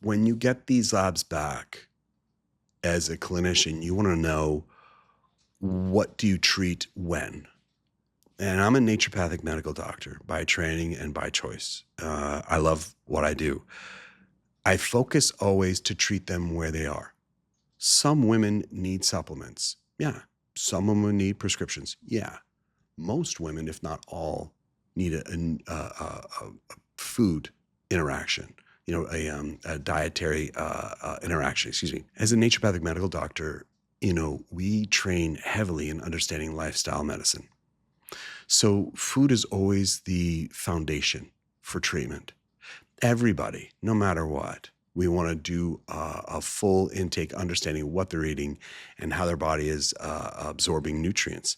when you get these labs back as a clinician, you want to know, what do you treat when? And I'm a naturopathic medical doctor by training and by choice. I love what I do. I focus always to treat them where they are. Some women need supplements. Yeah. Some women need prescriptions. Yeah. Most women, if not all, need a food interaction, a dietary interaction, excuse me. As a naturopathic medical doctor, we train heavily in understanding lifestyle medicine. So food is always the foundation for treatment. Everybody, no matter what, we want to do a full intake, understanding what they're eating and how their body is absorbing nutrients.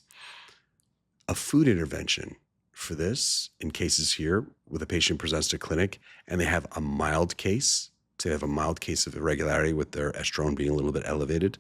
A food intervention for this, in cases here with a patient presents to clinic and they have a mild case, say they have a mild case of irregularity with their estrogen being a little bit elevated,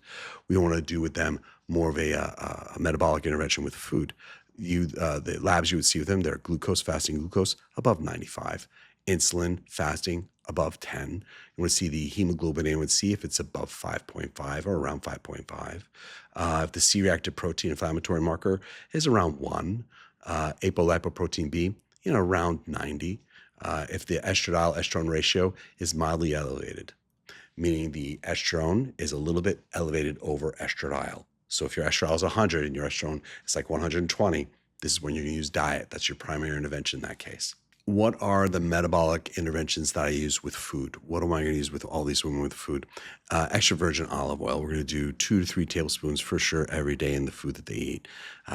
we want to do with them more of a metabolic intervention with food. The labs you would see with them, they're glucose, fasting glucose above 95, insulin, fasting above 10. You want to see the hemoglobin A1C if it's above 5.5 or around 5.5. If the C-reactive protein inflammatory marker is around 1, apolipoprotein B, around 90. If the estradiol-estrogen ratio is mildly elevated, meaning the estrone is a little bit elevated over estradiol. So if your estradiol is 100 and your estrone is like 120, this is when you're going to use diet. That's your primary intervention in that case. What are the metabolic interventions that I use with food? What am I going to use with all these women with food? Extra virgin olive oil. We're going to do 2 to 3 tablespoons for sure every day in the food that they eat.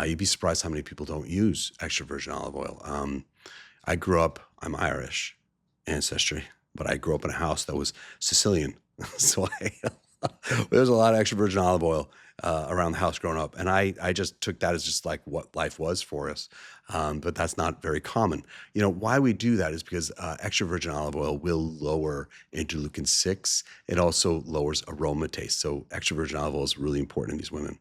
You'd be surprised how many people don't use extra virgin olive oil. I'm Irish ancestry, but I grew up in a house that was Sicilian. So there's a lot of extra virgin olive oil around the house growing up. And I just took that as just like what life was for us. But that's not very common. Why we do that is because extra virgin olive oil will lower interleukin-6. It also lowers aromatase. So extra virgin olive oil is really important in these women.